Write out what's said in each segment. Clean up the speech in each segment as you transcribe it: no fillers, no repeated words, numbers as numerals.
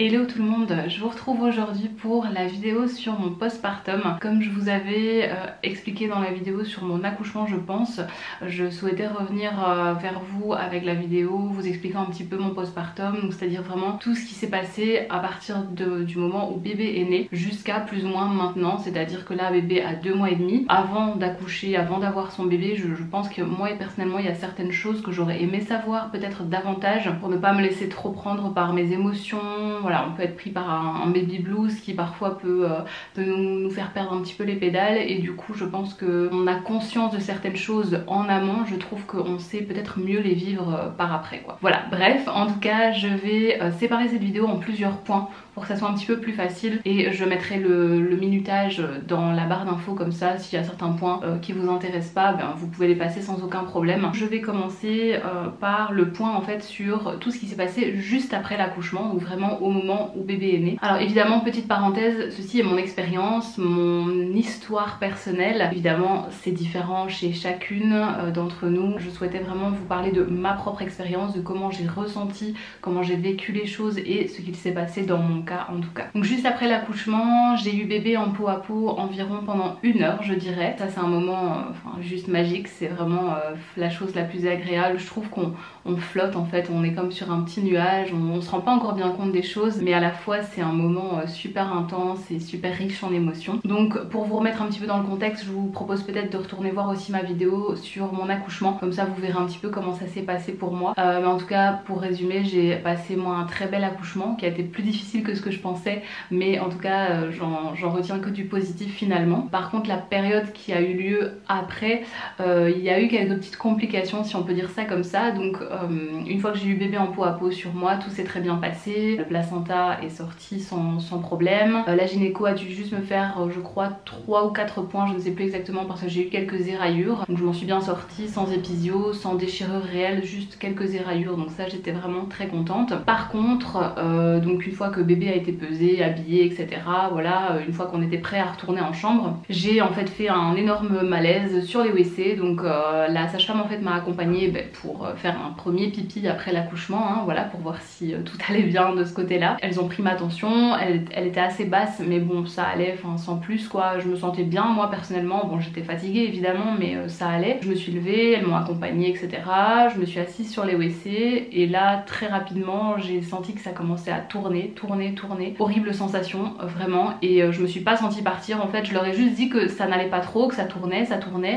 Hello tout le monde, je vous retrouve aujourd'hui pour la vidéo sur mon postpartum. Comme je vous avais expliqué dans la vidéo sur mon accouchement je pense, je souhaitais revenir vers vous avec la vidéo, vous expliquant un petit peu mon postpartum, donc c'est-à-dire vraiment tout ce qui s'est passé à partir du moment où bébé est né jusqu'à plus ou moins maintenant, c'est-à-dire que là bébé a 2 mois et demi. Avant d'accoucher, avant d'avoir son bébé, je pense que moi personnellement il y a certaines choses que j'aurais aimé savoir peut-être davantage pour ne pas me laisser trop prendre par mes émotions. Voilà, on peut être pris par un baby blues qui parfois peut nous faire perdre un petit peu les pédales, et du coup je pense qu'on a conscience de certaines choses en amont, je trouve qu'on sait peut-être mieux les vivre par après quoi. Voilà, bref, en tout cas je vais séparer cette vidéo en plusieurs points pour que ça soit un petit peu plus facile, et je mettrai le minutage dans la barre d'infos, comme ça s'il y a certains points qui vous intéressent pas, ben, vous pouvez les passer sans aucun problème. Je vais commencer par le point en fait sur tout ce qui s'est passé juste après l'accouchement, donc vraiment au moment où bébé est né. Alors évidemment, petite parenthèse, ceci est mon expérience, mon histoire personnelle. Évidemment c'est différent chez chacune d'entre nous. Je souhaitais vraiment vous parler de ma propre expérience, de comment j'ai ressenti, comment j'ai vécu les choses et ce qu'il s'est passé dans mon cas en tout cas. Donc juste après l'accouchement, j'ai eu bébé en peau à peau environ pendant 1 heure je dirais. Ça c'est un moment juste magique, c'est vraiment la chose la plus agréable. Je trouve qu'on flotte en fait, on est comme sur un petit nuage, on se rend pas encore bien compte des choses, mais à la fois c'est un moment super intense et super riche en émotions. Donc pour vous remettre un petit peu dans le contexte, je vous propose peut-être de retourner voir aussi ma vidéo sur mon accouchement, comme ça vous verrez un petit peu comment ça s'est passé pour moi. Mais en tout cas pour résumer, j'ai passé moi un très bel accouchement qui a été plus difficile que ce que je pensais, mais en tout cas j'en retiens que du positif finalement. Par contre la période qui a eu lieu après, il y a eu quelques petites complications si on peut dire ça comme ça. Donc une fois que j'ai eu bébé en peau à peau sur moi, tout s'est très bien passé, le placenta est sorti sans problème. La gynéco a dû juste me faire je crois 3 ou 4 points, je ne sais plus exactement, parce que j'ai eu quelques éraillures, donc je m'en suis bien sortie sans épisio, sans déchirure réelle, juste quelques éraillures, donc ça j'étais vraiment très contente. Par contre donc une fois que bébé a été pesé, habillé, etc., voilà, une fois qu'on était prêt à retourner en chambre, j'ai en fait un énorme malaise sur les WC. Donc la sage-femme en fait m'a accompagnée pour faire un premier pipi après l'accouchement, hein, voilà, pour voir si tout allait bien de ce côté là. Elles ont pris ma tension, elle était assez basse mais bon ça allait, enfin sans plus quoi, je me sentais bien moi personnellement. Bon j'étais fatiguée évidemment mais ça allait. Je me suis levée, elles m'ont accompagnée, etc. Je me suis assise sur les WC et là très rapidement j'ai senti que ça commençait à tourner. Horrible sensation vraiment, et je me suis pas sentie partir en fait. Je leur ai juste dit que ça n'allait pas trop, que ça tournait,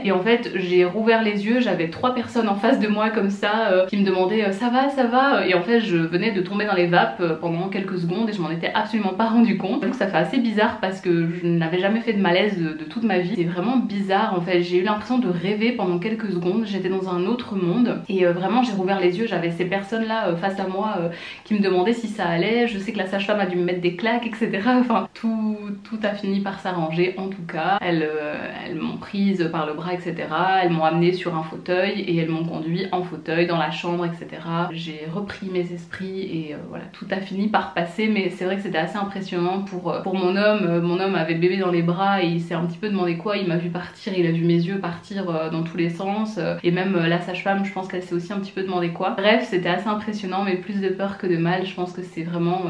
et en fait j'ai rouvert les yeux, j'avais 3 personnes en face de moi comme ça qui me demandaient ça va, et en fait je venais de tomber dans les vapes pendant quelques secondes et je m'en étais absolument pas rendu compte. Donc ça fait assez bizarre parce que je n'avais jamais fait de malaise de toute ma vie. C'est vraiment bizarre en fait, j'ai eu l'impression de rêver pendant quelques secondes, j'étais dans un autre monde et vraiment j'ai rouvert les yeux, j'avais ces personnes là face à moi qui me demandaient si ça allait. Je sais que la sage-femme a dû me mettre des claques, etc. Enfin tout a fini par s'arranger en tout cas. Elles m'ont prise par le bras, etc. Elles m'ont amenée sur un fauteuil et elles m'ont conduit en fauteuil dans la chambre, etc. J'ai repris mes esprits et voilà, tout a fini par passer. Mais c'est vrai que c'était assez impressionnant pour mon homme. Mon homme avait bébé dans les bras et il s'est un petit peu demandé quoi. Il m'a vu partir, il a vu mes yeux partir dans tous les sens, et même la sage-femme je pense qu'elle s'est aussi un petit peu demandé quoi. Bref, c'était assez impressionnant, mais plus de peur que de mal. Je pense que c'est vraiment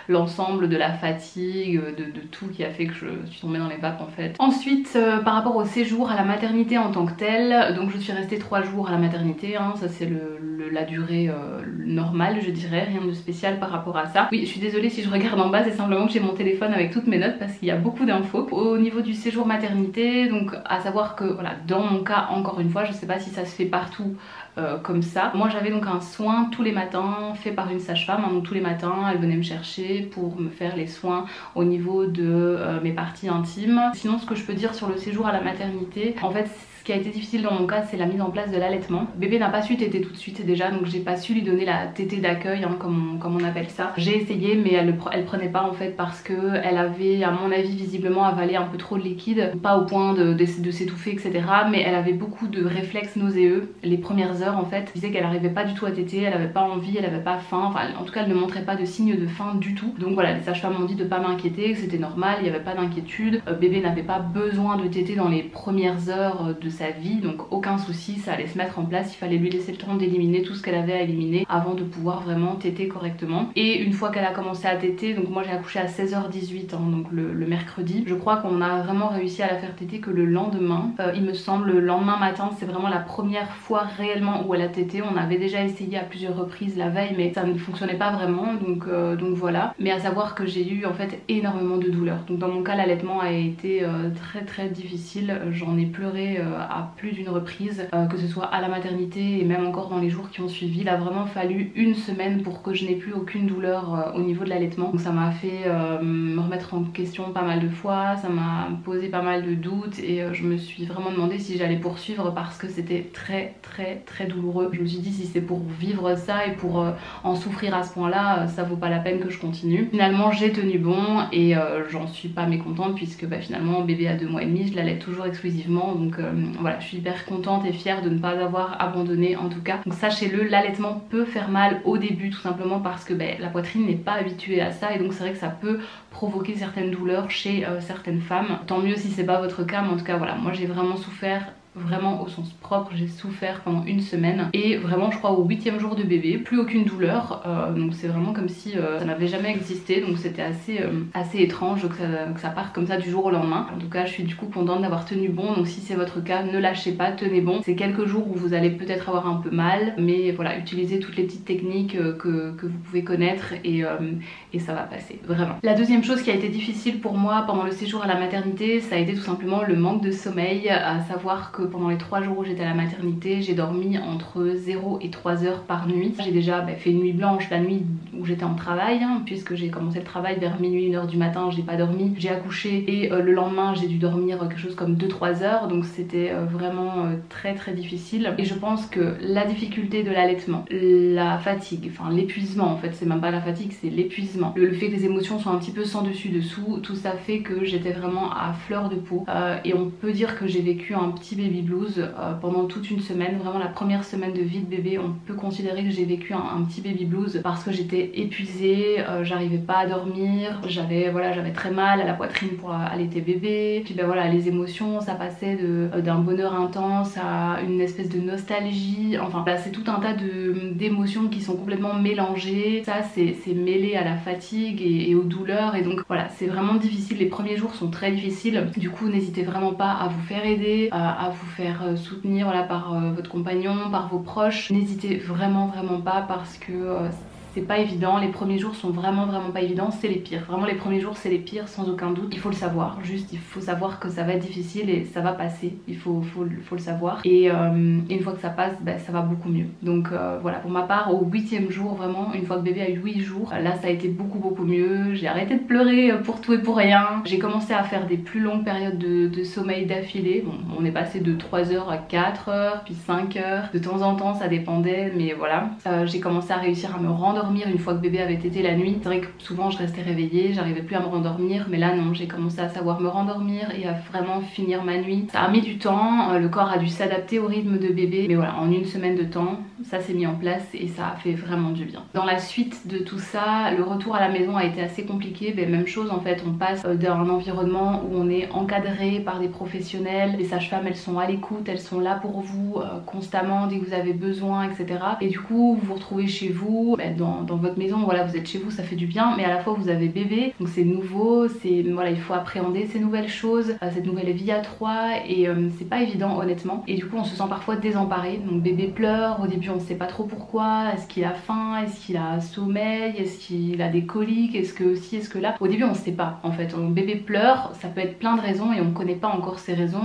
l'ensemble de la fatigue, de tout qui a fait que je suis tombée dans les vapes en fait. Ensuite par rapport au séjour à la maternité en tant que tel, donc je suis restée 3 jours à la maternité, hein, ça c'est la durée normale je dirais, rien de spécial par rapport à ça. Oui je suis désolée si je regarde en bas, c'est simplement que j'ai mon téléphone avec toutes mes notes parce qu'il y a beaucoup d'infos. Au niveau du séjour maternité, donc à savoir que voilà, dans mon cas encore une fois, je sais pas si ça se fait partout comme ça. Moi j'avais donc un soin tous les matins fait par une sage-femme, hein, donc tous les matins elle venait me chercher pour me faire les soins au niveau de mes parties intimes. Sinon ce que je peux dire sur le séjour à la maternité, en fait ce qui a été difficile dans mon cas c'est la mise en place de l'allaitement. Bébé n'a pas su téter tout de suite déjà, donc j'ai pas su lui donner la tétée d'accueil, hein, comme on appelle ça. J'ai essayé mais elle prenait pas en fait parce que elle avait à mon avis visiblement avalé un peu trop de liquide, pas au point de s'étouffer, etc. mais elle avait beaucoup de réflexes nauséeux les premières heures en fait. Elle disait qu'elle arrivait pas du tout à téter, elle avait pas envie, elle avait pas faim, enfin en tout cas elle ne montrait pas de signes de faim du tout. Donc voilà, les sages-femmes m'ont dit de pas m'inquiéter, que c'était normal, il n'y avait pas d'inquiétude. Bébé n'avait pas besoin de téter dans les premières heures de sa vie, donc aucun souci, ça allait se mettre en place. Il fallait lui laisser le temps d'éliminer tout ce qu'elle avait à éliminer avant de pouvoir vraiment téter correctement. Et une fois qu'elle a commencé à téter, donc moi j'ai accouché à 16h18 hein, donc le mercredi, je crois qu'on a vraiment réussi à la faire téter que le lendemain, il me semble. Le lendemain matin, c'est vraiment la première fois réellement où elle a tété. On avait déjà essayé à plusieurs reprises la veille, mais ça ne fonctionnait pas vraiment, donc voilà. Mais à savoir que j'ai eu en fait énormément de douleurs. Donc dans mon cas, l'allaitement a été très difficile. J'en ai pleuré à plus d'une reprise, que ce soit à la maternité et même encore dans les jours qui ont suivi. Il a vraiment fallu une semaine pour que je n'ai plus aucune douleur au niveau de l'allaitement. Donc ça m'a fait me remettre en question pas mal de fois, ça m'a posé pas mal de doutes et je me suis vraiment demandé si j'allais poursuivre parce que c'était très douloureux. Je me suis dit si c'est pour vivre ça et pour en souffrir à ce point là, ça vaut pas la peine que je continue. Finalement j'ai tenu bon et j'en suis pas mécontente puisque finalement bébé a 2 mois et demi, je l'allais toujours exclusivement, donc voilà, je suis hyper contente et fière de ne pas avoir abandonné en tout cas. Donc sachez-le, l'allaitement peut faire mal au début tout simplement parce que la poitrine n'est pas habituée à ça et donc c'est vrai que ça peut provoquer certaines douleurs chez certaines femmes. Tant mieux si c'est pas votre cas, mais en tout cas voilà, moi j'ai vraiment souffert. Vraiment au sens propre, j'ai souffert pendant une semaine et vraiment je crois au 8e jour de bébé, plus aucune douleur, donc c'est vraiment comme si ça n'avait jamais existé, donc c'était assez étrange que ça parte comme ça du jour au lendemain. En tout cas je suis du coup contente d'avoir tenu bon, donc si c'est votre cas, ne lâchez pas, tenez bon. C'est quelques jours où vous allez peut-être avoir un peu mal, mais voilà, utilisez toutes les petites techniques que vous pouvez connaître et ça va passer, vraiment. La deuxième chose qui a été difficile pour moi pendant le séjour à la maternité, ça a été tout simplement le manque de sommeil, à savoir que pendant les 3 jours où j'étais à la maternité, j'ai dormi entre 0 et 3 heures par nuit. J'ai déjà fait une nuit blanche la nuit où j'étais en travail, hein, puisque j'ai commencé le travail vers minuit, 1h du matin, j'ai pas dormi, j'ai accouché et le lendemain j'ai dû dormir quelque chose comme 2-3 heures, donc c'était vraiment très difficile. Et je pense que la difficulté de l'allaitement, la fatigue, enfin l'épuisement en fait, c'est même pas la fatigue, c'est l'épuisement, le fait que les émotions soient un petit peu sans dessus dessous, tout ça fait que j'étais vraiment à fleur de peau et on peut dire que j'ai vécu un petit baby blues pendant toute une semaine. Vraiment la première semaine de vie de bébé, on peut considérer que j'ai vécu un petit baby blues parce que j'étais épuisée, j'arrivais pas à dormir, j'avais très mal à la poitrine pour allaiter bébé, puis voilà, les émotions ça passait d'un bonheur intense à une espèce de nostalgie, enfin c'est tout un tas d'émotions qui sont complètement mélangées. Ça c'est mêlé à la fatigue et aux douleurs, et donc voilà, c'est vraiment difficile. Les premiers jours sont très difficiles, du coup n'hésitez vraiment pas à vous faire aider, à vous faire soutenir par votre compagnon, par vos proches. N'hésitez vraiment pas parce que c'est pas évident, les premiers jours sont vraiment pas évidents, c'est les pires. Vraiment les premiers jours c'est les pires sans aucun doute, il faut le savoir, juste il faut savoir que ça va être difficile et ça va passer, il faut le savoir. Et une fois que ça passe, ça va beaucoup mieux. Donc voilà, pour ma part au 8e jour, vraiment une fois que bébé a eu 8 jours, là ça a été beaucoup mieux, j'ai arrêté de pleurer pour tout et pour rien. J'ai commencé à faire des plus longues périodes de sommeil d'affilée. Bon, on est passé de 3 heures à 4 heures, puis 5 heures, de temps en temps ça dépendait, mais voilà. J'ai commencé à réussir à me rendre une fois que bébé avait tété la nuit. C'est vrai que souvent je restais réveillée, j'arrivais plus à me rendormir, mais là non, j'ai commencé à savoir me rendormir et à vraiment finir ma nuit. Ça a mis du temps, le corps a dû s'adapter au rythme de bébé, mais voilà, en une semaine de temps, ça s'est mis en place et ça a fait vraiment du bien. Dans la suite de tout ça, le retour à la maison a été assez compliqué, même chose en fait, on passe d'un environnement où on est encadré par des professionnels, les sages-femmes elles sont à l'écoute, elles sont là pour vous constamment dès que vous avez besoin, etc. Et du coup vous vous retrouvez chez vous, dans votre maison, voilà, vous êtes chez vous, ça fait du bien, mais à la fois vous avez bébé, donc c'est nouveau, voilà, il faut appréhender ces nouvelles choses, cette nouvelle vie à 3, et c'est pas évident honnêtement, et du coup on se sent parfois désemparé. Donc bébé pleure, au début on sait pas trop pourquoi, est-ce qu'il a faim, est-ce qu'il a sommeil, est-ce qu'il a des coliques, est-ce que ci, est-ce que là, au début on sait pas en fait. Bébé pleure, ça peut être plein de raisons et on connaît pas encore ces raisons,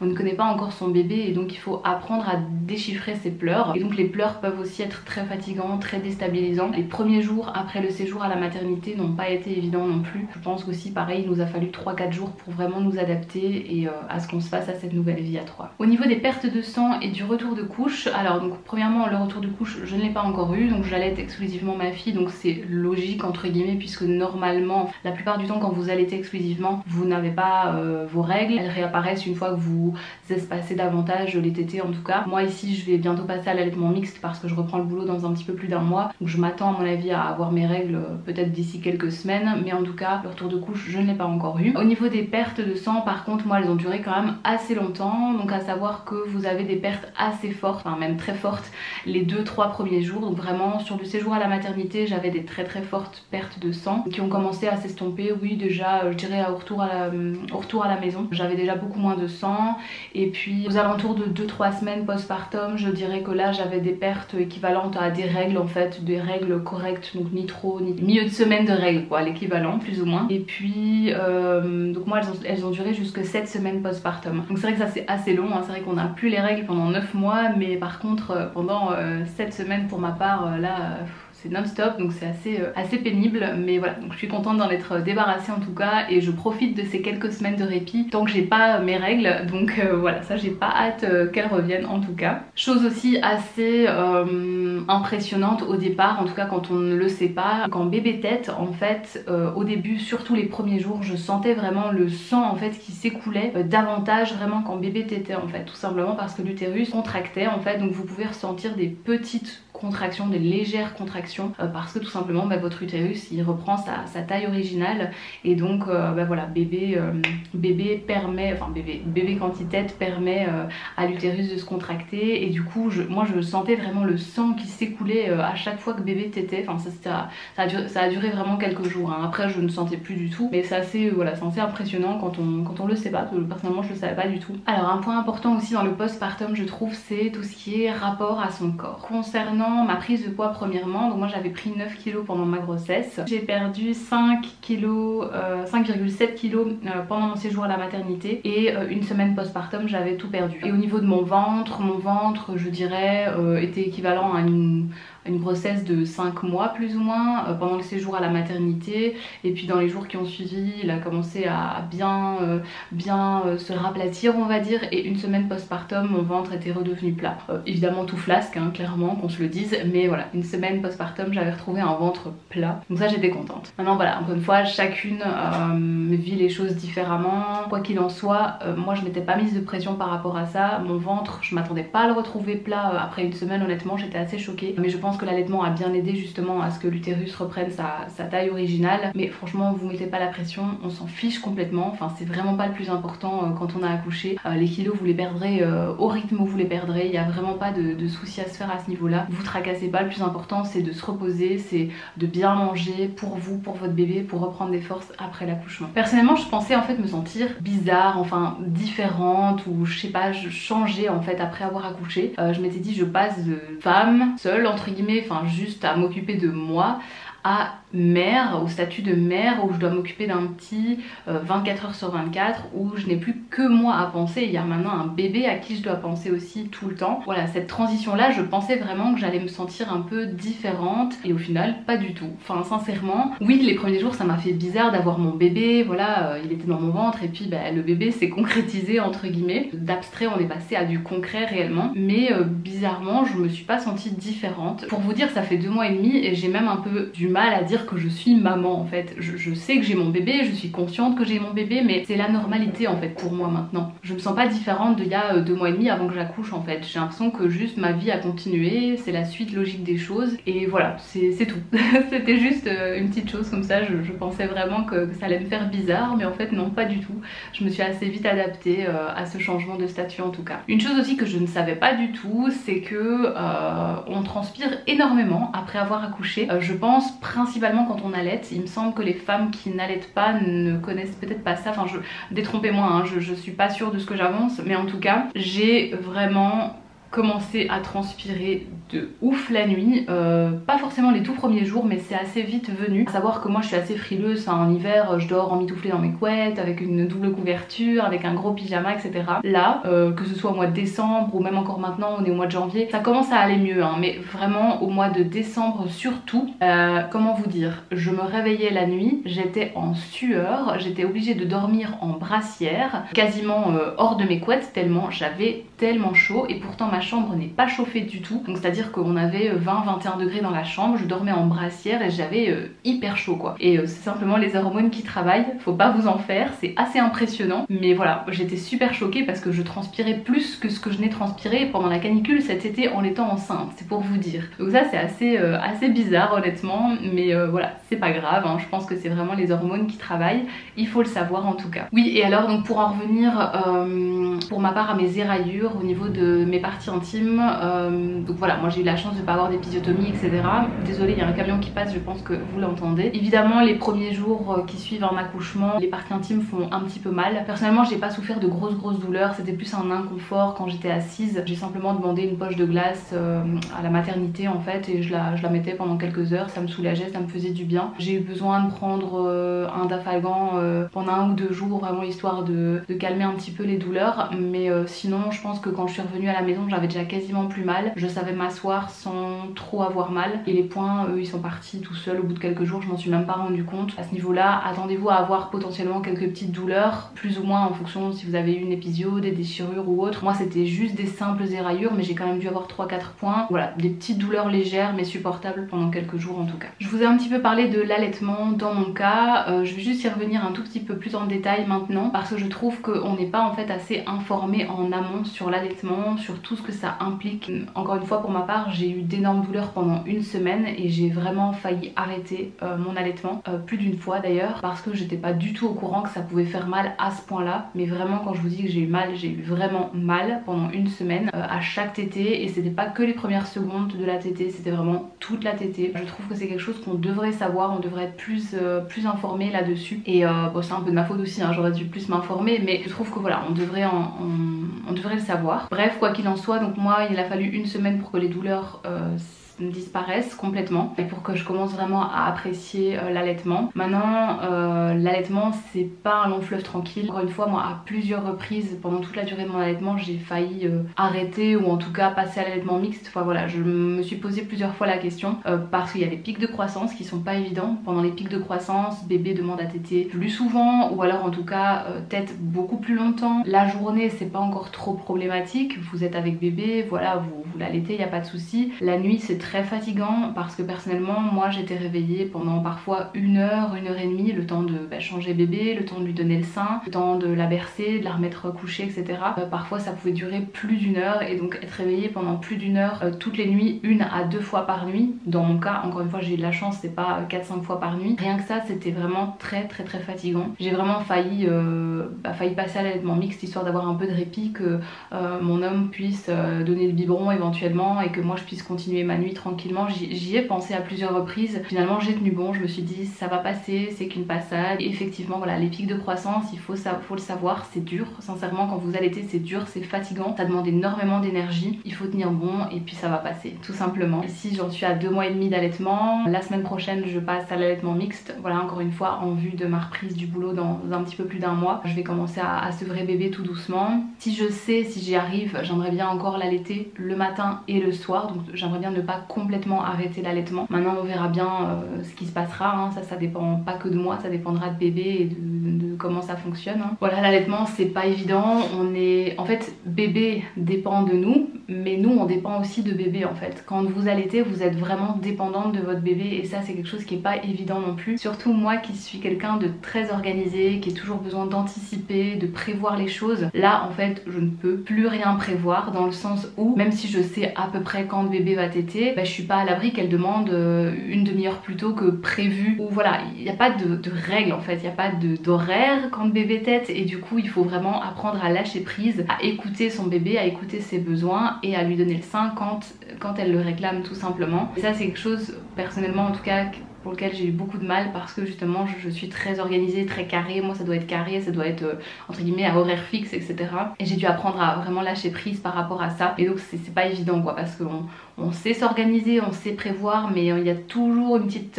on ne connaît pas encore son bébé, et donc il faut apprendre à déchiffrer ses pleurs, et donc les pleurs peuvent aussi être très fatigants, très déstabilisants. Les premiers jours après le séjour à la maternité n'ont pas été évidents non plus. Je pense aussi pareil, il nous a fallu 3-4 jours pour vraiment nous adapter et à ce qu'on se fasse à cette nouvelle vie à 3. Au niveau des pertes de sang et du retour de couche, alors donc premièrement clairement le retour de couche je ne l'ai pas encore eu, donc j'allaite exclusivement ma fille, donc c'est logique entre guillemets puisque normalement la plupart du temps quand vous allaitez exclusivement vous n'avez pas vos règles, elles réapparaissent une fois que vous espacez davantage les tétés en tout cas. Moi ici je vais bientôt passer à l'allaitement mixte parce que je reprends le boulot dans un petit peu plus d'un mois, donc je m'attends à mon avis à avoir mes règles peut-être d'ici quelques semaines, mais en tout cas le retour de couche je ne l'ai pas encore eu. Au niveau des pertes de sang par contre moi elles ont duré quand même assez longtemps, donc à savoir que vous avez des pertes assez fortes, enfin même très fortes les 2-3 premiers jours, donc vraiment sur le séjour à la maternité j'avais des très fortes pertes de sang qui ont commencé à s'estomper, oui déjà je dirais au retour à la maison j'avais déjà beaucoup moins de sang, et puis aux alentours de 2-3 semaines postpartum je dirais que là j'avais des pertes équivalentes à des règles en fait, des règles correctes, donc ni trop ni milieu de semaine de règles quoi, l'équivalent plus ou moins, et puis donc moi elles ont duré jusque 7 semaines postpartum, donc c'est vrai que ça c'est assez long, hein. C'est vrai qu'on n'a plus les règles pendant 9 mois, mais par contre pendant 7 semaines pour ma part là c'est non-stop, donc c'est assez pénible, mais voilà, donc je suis contente d'en être débarrassée en tout cas, et je profite de ces quelques semaines de répit tant que j'ai pas mes règles, donc voilà, ça j'ai pas hâte qu'elles reviennent en tout cas. Chose aussi assez impressionnante au départ, en tout cas quand on ne le sait pas, quand bébé tète en fait au début, surtout les premiers jours, je sentais vraiment le sang en fait qui s'écoulait davantage vraiment quand bébé tétait en fait, tout simplement parce que l'utérus contractait en fait, donc vous pouvez ressentir des petites contractions, des légères contractions parce que tout simplement votre utérus il reprend sa taille originale, et donc voilà, bébé permet, enfin bébé quand il tète permet à l'utérus de se contracter, et du coup moi je sentais vraiment le sang qui s'écoulait à chaque fois que bébé tétait, enfin ça a duré vraiment quelques jours, hein. Après je ne sentais plus du tout, mais c'est assez, voilà, c'est assez impressionnant quand on le sait pas, personnellement je le savais pas du tout. Alors un point important aussi dans le postpartum je trouve, c'est tout ce qui est rapport à son corps. Concernant ma prise de poids premièrement, donc moi j'avais pris 9 kg pendant ma grossesse, j'ai perdu 5,7 kg pendant mon séjour à la maternité, et une semaine postpartum j'avais tout perdu. Et au niveau de mon ventre je dirais était équivalent à une grossesse de 5 mois plus ou moins pendant le séjour à la maternité, et puis dans les jours qui ont suivi il a commencé à bien se raplatir on va dire, et une semaine postpartum mon ventre était redevenu plat, évidemment tout flasque hein, clairement qu'on se le dise, mais voilà, une semaine postpartum j'avais retrouvé un ventre plat, donc ça j'étais contente. Maintenant voilà, encore une fois chacune vit les choses différemment, quoi qu'il en soit moi je m'étais pas mise de pression par rapport à ça, mon ventre je m'attendais pas à le retrouver plat après une semaine, honnêtement j'étais assez choquée, mais je pense que l'allaitement a bien aidé justement à ce que l'utérus reprenne sa taille originale, mais franchement vous mettez pas la pression, on s'en fiche complètement, enfin c'est vraiment pas le plus important quand on a accouché, les kilos vous les perdrez au rythme où vous les perdrez, il n'y a vraiment pas de soucis à se faire à ce niveau là, vous tracassez pas, le plus important c'est de se reposer, c'est de bien manger pour vous, pour votre bébé, pour reprendre des forces après l'accouchement. Personnellement je pensais en fait me sentir bizarre, enfin différente, ou je sais pas, je changeais en fait après avoir accouché, je m'étais dit je passe de femme seule entre guillemets, enfin juste à m'occuper de moi, à mère, au statut de mère où je dois m'occuper d'un petit 24 heures sur 24, où je n'ai plus que moi à penser, il y a maintenant un bébé à qui je dois penser aussi tout le temps. Voilà, cette transition là je pensais vraiment que j'allais me sentir un peu différente, et au final pas du tout. Enfin sincèrement oui, les premiers jours ça m'a fait bizarre d'avoir mon bébé, voilà, il était dans mon ventre et puis le bébé s'est concrétisé entre guillemets, d'abstrait on est passé à du concret réellement, mais bizarrement je me suis pas sentie différente. Pour vous dire, ça fait 2 mois et demi et j'ai même un peu du mal à dire que je suis maman en fait. Je sais que j'ai mon bébé, je suis consciente que j'ai mon bébé, mais c'est la normalité en fait pour moi maintenant. Je me sens pas différente d'il y a 2 mois et demi avant que j'accouche en fait. J'ai l'impression que juste ma vie a continué, c'est la suite logique des choses, et voilà, c'est tout. C'était juste une petite chose comme ça, je pensais vraiment que ça allait me faire bizarre, mais en fait non, pas du tout. Je me suis assez vite adaptée à ce changement de statut en tout cas. Une chose aussi que je ne savais pas du tout, c'est que on transpire énormément après avoir accouché. Je pense principalement quand on allaite, il me semble que les femmes qui n'allaitent pas ne connaissent peut-être pas ça, enfin détrompez-moi hein, je suis pas sûre de ce que j'avance, mais en tout cas j'ai vraiment commencé à transpirer de ouf la nuit, pas forcément les tout premiers jours mais c'est assez vite venu, à savoir que moi je suis assez frileuse, hein, en hiver je dors emmitouflée dans mes couettes avec une double couverture, avec un gros pyjama etc. Là que ce soit au mois de décembre ou même encore maintenant on est au mois de janvier, ça commence à aller mieux hein, mais vraiment au mois de décembre surtout, comment vous dire, je me réveillais la nuit, j'étais en sueur, j'étais obligée de dormir en brassière, quasiment hors de mes couettes tellement j'avais tellement chaud, et pourtant ma chambre n'est pas chauffée du tout, donc c'est à dire qu'on avait 20-21 degrés dans la chambre, je dormais en brassière et j'avais hyper chaud quoi. Et c'est simplement les hormones qui travaillent, faut pas vous en faire, c'est assez impressionnant. Mais voilà, j'étais super choquée parce que je transpirais plus que ce que je n'ai transpiré pendant la canicule cet été en étant enceinte, c'est pour vous dire. Donc ça c'est assez bizarre honnêtement, mais voilà, c'est pas grave, hein. Je pense que c'est vraiment les hormones qui travaillent, il faut le savoir en tout cas. Oui, et alors donc pour en revenir pour ma part à mes éraillures au niveau de mes parties intimes, donc voilà, moi j'ai eu la chance de pas avoir d'épisiotomie etc. Désolée, il y a un camion qui passe, je pense que vous l'entendez. Évidemment les premiers jours qui suivent un accouchement, les parties intimes font un petit peu mal. Personnellement j'ai pas souffert de grosses douleurs, c'était plus un inconfort quand j'étais assise. J'ai simplement demandé une poche de glace à la maternité en fait, et je la mettais pendant quelques heures, ça me soulageait, ça me faisait du bien. J'ai eu besoin de prendre un Dafalgan pendant 1 ou 2 jours, vraiment histoire de calmer un petit peu les douleurs, mais sinon je pense que quand je suis revenue à la maison j'avais déjà quasiment plus mal, je savais m'asseoir sans trop avoir mal, et les points eux ils sont partis tout seuls au bout de quelques jours, je m'en suis même pas rendu compte. À ce niveau là, attendez-vous à avoir potentiellement quelques petites douleurs, plus ou moins en fonction si vous avez eu une épisio, des déchirures ou autre. Moi c'était juste des simples éraillures, mais j'ai quand même dû avoir 3-4 points, voilà, des petites douleurs légères mais supportables pendant quelques jours en tout cas. Je vous ai un petit peu parlé de l'allaitement dans mon cas, je vais juste y revenir un tout petit peu plus en détail maintenant parce que je trouve qu'on n'est pas en fait assez informé en amont sur l'allaitement, sur tout ce que ça implique. Encore une fois pour ma part j'ai eu d'énormes douleurs pendant 1 semaine et j'ai vraiment failli arrêter mon allaitement, plus d'une fois d'ailleurs, parce que j'étais pas du tout au courant que ça pouvait faire mal à ce point là. Mais vraiment quand je vous dis que j'ai eu mal, j'ai eu vraiment mal pendant 1 semaine à chaque tétée, et c'était pas que les premières secondes de la tétée, c'était vraiment toute la tétée. Je trouve que c'est quelque chose qu'on devrait savoir, on devrait être plus informé là-dessus, et bon c'est un peu de ma faute aussi, hein, j'aurais dû plus m'informer, mais je trouve que voilà, on devrait le savoir. Bref, quoi qu'il en soit, donc moi il a fallu 1 semaine pour que les douleurs disparaissent complètement et pour que je commence vraiment à apprécier l'allaitement. Maintenant l'allaitement c'est pas un long fleuve tranquille. Encore une fois, moi à plusieurs reprises pendant toute la durée de mon allaitement j'ai failli arrêter ou en tout cas passer à l'allaitement mixte. Enfin voilà, je me suis posé plusieurs fois la question parce qu'il y a les pics de croissance qui sont pas évidents. Pendant les pics de croissance, bébé demande à téter plus souvent, ou alors en tout cas tète beaucoup plus longtemps. La journée c'est pas encore trop problématique, vous êtes avec bébé, voilà, vous l'allaitez, y a pas de souci. La nuit c'est très fatigant parce que personnellement moi j'étais réveillée pendant parfois 1 heure, 1 heure et demie, le temps de changer bébé, le temps de lui donner le sein, le temps de la bercer, de la remettre couchée etc. Parfois ça pouvait durer plus d'1 heure, et donc être réveillée pendant plus d'1 heure toutes les nuits, 1 à 2 fois par nuit. Dans mon cas, encore une fois j'ai eu de la chance, c'est pas 4-5 fois par nuit. Rien que ça c'était vraiment très fatigant. J'ai vraiment failli passer à l'allaitement mixte histoire d'avoir un peu de répit, que mon homme puisse donner le biberon éventuellement et que moi je puisse continuer ma nuit tranquillement. J'y ai pensé à plusieurs reprises, finalement j'ai tenu bon, je me suis dit ça va passer, c'est qu'une passade. Et effectivement voilà, les pics de croissance, il faut le savoir, c'est dur, sincèrement quand vous allaitez c'est dur, c'est fatigant, ça demande énormément d'énergie, il faut tenir bon et puis ça va passer tout simplement. Ici j'en suis à 2 mois et demi d'allaitement, la semaine prochaine je passe à l'allaitement mixte, voilà, encore une fois en vue de ma reprise du boulot dans un petit peu plus d'1 mois. Je vais commencer à sevrer bébé tout doucement. Si j'y arrive, j'aimerais bien encore l'allaiter le matin et le soir, donc j'aimerais bien ne pas complètement arrêter l'allaitement. Maintenant on verra bien ce qui se passera, hein. Ça dépend pas que de moi, ça dépendra de bébé et de comment ça fonctionne, hein. Voilà, l'allaitement c'est pas évident, en fait bébé dépend de nous, mais nous on dépend aussi de bébé en fait. Quand vous allaitez vous êtes vraiment dépendante de votre bébé, et ça c'est quelque chose qui est pas évident non plus, surtout moi qui suis quelqu'un de très organisé, qui a toujours besoin d'anticiper, de prévoir les choses. Là en fait je ne peux plus rien prévoir, dans le sens où même si je sais à peu près quand le bébé va téter, je suis pas à l'abri qu'elle demande 1 demi-heure plus tôt que prévu, ou voilà, il n'y a pas de règle en fait, il n'y a pas d'horaire quand le bébé tète, et du coup il faut vraiment apprendre à lâcher prise, à écouter son bébé, à écouter ses besoins et à lui donner le sein quand elle le réclame tout simplement. Et ça c'est quelque chose personnellement en tout cas pour lequel j'ai eu beaucoup de mal, parce que justement je suis très organisée, très carrée. Moi ça doit être carré, ça doit être entre guillemets à horaire fixe etc. Et j'ai dû apprendre à vraiment lâcher prise par rapport à ça, et donc c'est pas évident quoi, parce qu'on sait s'organiser, on sait prévoir, mais il y a toujours une petite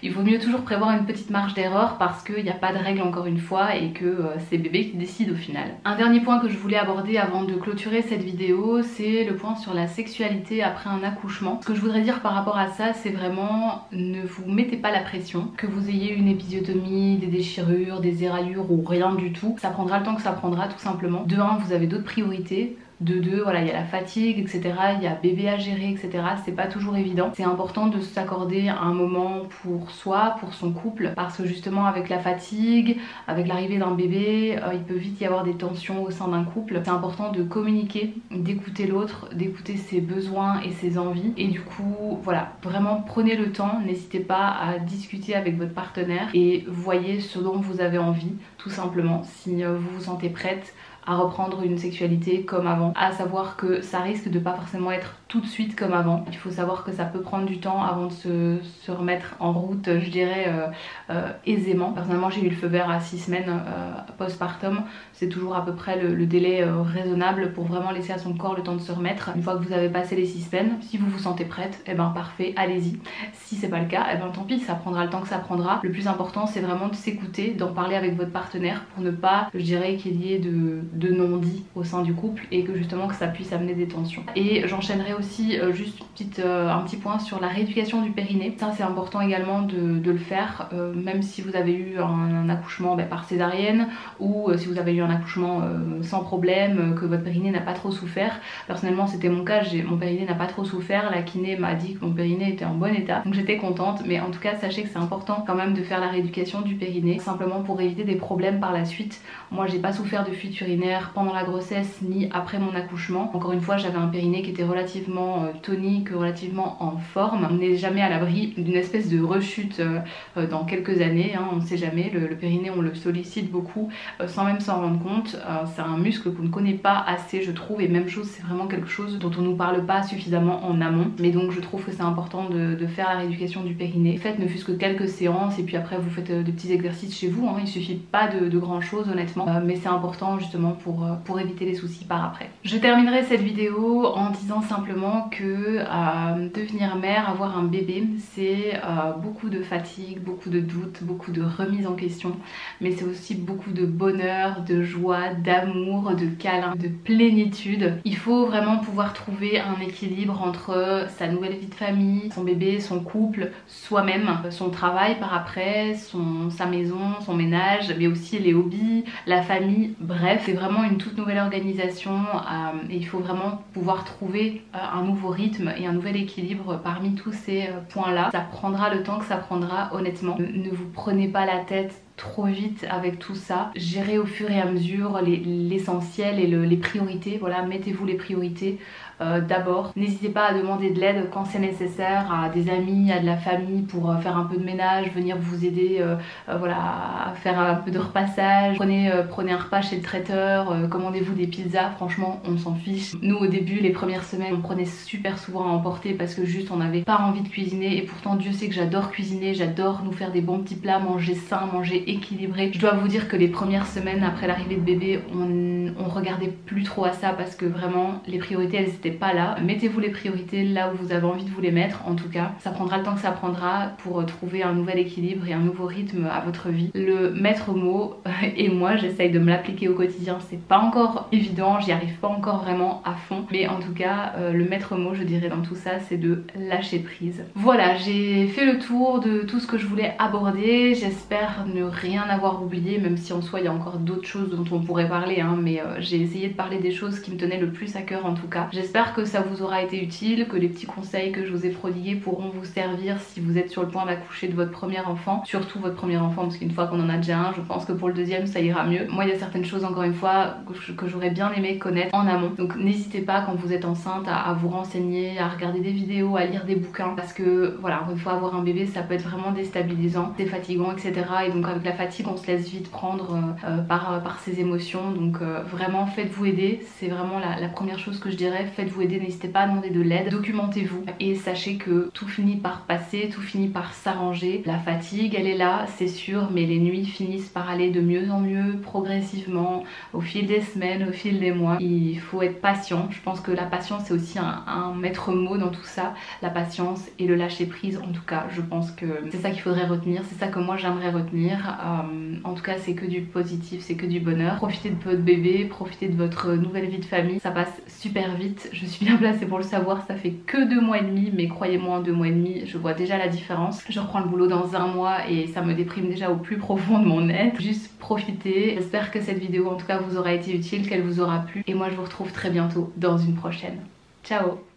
il vaut mieux toujours prévoir une petite marge d'erreur, parce qu'il n'y a pas de règle encore une fois, et que c'est bébé qui décide au final. Un dernier point que je voulais aborder avant de clôturer cette vidéo, c'est le point sur la sexualité après un accouchement. Ce que je voudrais dire par rapport à ça, c'est vraiment ne vous mettez pas la pression, que vous ayez une épisiotomie, des déchirures, des éraillures ou rien du tout, ça prendra le temps que ça prendra tout simplement. De un, vous avez d'autres priorités. de deux, voilà, il y a la fatigue, etc. Il y a bébé à gérer, etc. C'est pas toujours évident. C'est important de s'accorder un moment pour soi, pour son couple, parce que justement avec la fatigue, avec l'arrivée d'un bébé, il peut vite y avoir des tensions au sein d'un couple. C'est important de communiquer, d'écouter l'autre, d'écouter ses besoins et ses envies. Et du coup, voilà, vraiment prenez le temps, n'hésitez pas à discuter avec votre partenaire et voyez ce dont vous avez envie, tout simplement. Si vous vous sentez prête à reprendre une sexualité comme avant, à savoir que ça risque de pas forcément être tout de suite comme avant. Il faut savoir que ça peut prendre du temps avant de se remettre en route, je dirais aisément. Personnellement j'ai eu le feu vert à 6 semaines postpartum, c'est toujours à peu près le délai raisonnable pour vraiment laisser à son corps le temps de se remettre. Une fois que vous avez passé les 6 semaines, si vous vous sentez prête, et ben parfait, allez-y. Si c'est pas le cas, et ben tant pis, ça prendra le temps que ça prendra. Le plus important c'est vraiment de s'écouter, d'en parler avec votre partenaire pour ne pas, je dirais, qu'il y ait de non-dit au sein du couple et que justement que ça puisse amener des tensions. Et j'enchaînerai aussi juste un petit point sur la rééducation du périnée. Ça c'est important également de le faire, même si vous avez eu un accouchement par césarienne ou si vous avez eu un accouchement sans problème, que votre périnée n'a pas trop souffert. Personnellement c'était mon cas, mon périnée n'a pas trop souffert, la kiné m'a dit que mon périnée était en bon état, donc j'étais contente. Mais en tout cas sachez que c'est important quand même de faire la rééducation du périnée, simplement pour éviter des problèmes par la suite. Moi j'ai pas souffert de fuite urinaire pendant la grossesse ni après mon accouchement. Encore une fois j'avais un périnée qui était relativement tonique, relativement en forme. On n'est jamais à l'abri d'une espèce de rechute dans quelques années, hein, on ne sait jamais. Le périnée on le sollicite beaucoup sans même s'en rendre compte. C'est un muscle qu'on ne connaît pas assez je trouve, et même chose, c'est vraiment quelque chose dont on nous parle pas suffisamment en amont. Mais donc je trouve que c'est important de faire la rééducation du périnée. Faites ne fût-ce que quelques séances et puis après vous faites des petits exercices chez vous, hein. Il suffit pas de grand chose honnêtement, mais c'est important justement pour éviter les soucis par après. Je terminerai cette vidéo en disant simplement que devenir mère, avoir un bébé, c'est beaucoup de fatigue, beaucoup de doutes, beaucoup de remise en question, mais c'est aussi beaucoup de bonheur, de joie, d'amour, de câlin, de plénitude. Il faut vraiment pouvoir trouver un équilibre entre sa nouvelle vie de famille, son bébé, son couple, soi-même, son travail par après, sa maison, son ménage, mais aussi les hobbies, la famille, bref, c'est vraiment une toute nouvelle organisation et il faut vraiment pouvoir trouver un nouveau rythme et un nouvel équilibre parmi tous ces points-là. Ça prendra le temps que ça prendra, honnêtement. Ne vous prenez pas la tête trop vite avec tout ça, gérez au fur et à mesure l'essentiel et les priorités. Voilà, mettez-vous les priorités d'abord. N'hésitez pas à demander de l'aide quand c'est nécessaire à des amis, à de la famille pour faire un peu de ménage, venir vous aider voilà, à faire un peu de repassage. Prenez un repas chez le traiteur, commandez-vous des pizzas, franchement on s'en fiche. Nous au début, les premières semaines, on prenait super souvent à emporter parce que juste on n'avait pas envie de cuisiner, et pourtant Dieu sait que j'adore cuisiner, j'adore nous faire des bons petits plats, manger sain, manger équilibré. Je dois vous dire que les premières semaines après l'arrivée de bébé, on regardait plus trop à ça parce que vraiment les priorités elles étaient pas là. Mettez-vous les priorités là où vous avez envie de vous les mettre. En tout cas ça prendra le temps que ça prendra pour trouver un nouvel équilibre et un nouveau rythme à votre vie. Le maître mot et moi j'essaye de me l'appliquer au quotidien, c'est pas encore évident, j'y arrive pas encore vraiment à fond, mais en tout cas le maître mot je dirais dans tout ça c'est de lâcher prise. Voilà, j'ai fait le tour de tout ce que je voulais aborder, j'espère ne rien avoir oublié, même si en soi il y a encore d'autres choses dont on pourrait parler, hein, mais j'ai essayé de parler des choses qui me tenaient le plus à cœur en tout cas. J'espère que ça vous aura été utile, que les petits conseils que je vous ai prodigués pourront vous servir si vous êtes sur le point d'accoucher de votre premier enfant, surtout votre premier enfant, parce qu'une fois qu'on en a déjà un, je pense que pour le deuxième ça ira mieux. Moi il y a certaines choses encore une fois que j'aurais bien aimé connaître en amont, donc n'hésitez pas quand vous êtes enceinte à vous renseigner, à regarder des vidéos, à lire des bouquins, parce que voilà, encore une fois avoir un bébé ça peut être vraiment déstabilisant, c'est fatigant, etc. Et donc avec la fatigue on se laisse vite prendre par ses émotions, donc vraiment faites-vous aider, c'est vraiment la première chose que je dirais. Faites-vous aider, n'hésitez pas à demander de l'aide, documentez-vous et sachez que tout finit par passer, tout finit par s'arranger. La fatigue elle est là c'est sûr, mais les nuits finissent par aller de mieux en mieux progressivement au fil des semaines, au fil des mois. Il faut être patient, je pense que la patience c'est aussi un maître mot dans tout ça, la patience et le lâcher prise. En tout cas je pense que c'est ça qu'il faudrait retenir, c'est ça que moi j'aimerais retenir. En tout cas c'est que du positif, c'est que du bonheur. Profitez de votre bébé, profitez de votre nouvelle vie de famille, ça passe super vite. Je suis bien placée pour le savoir, ça fait que 2 mois et demi, mais croyez-moi en 2 mois et demi je vois déjà la différence. Je reprends le boulot dans 1 mois et ça me déprime déjà au plus profond de mon être. Juste profitez. J'espère que cette vidéo en tout cas vous aura été utile, qu'elle vous aura plu, et moi je vous retrouve très bientôt dans une prochaine. Ciao.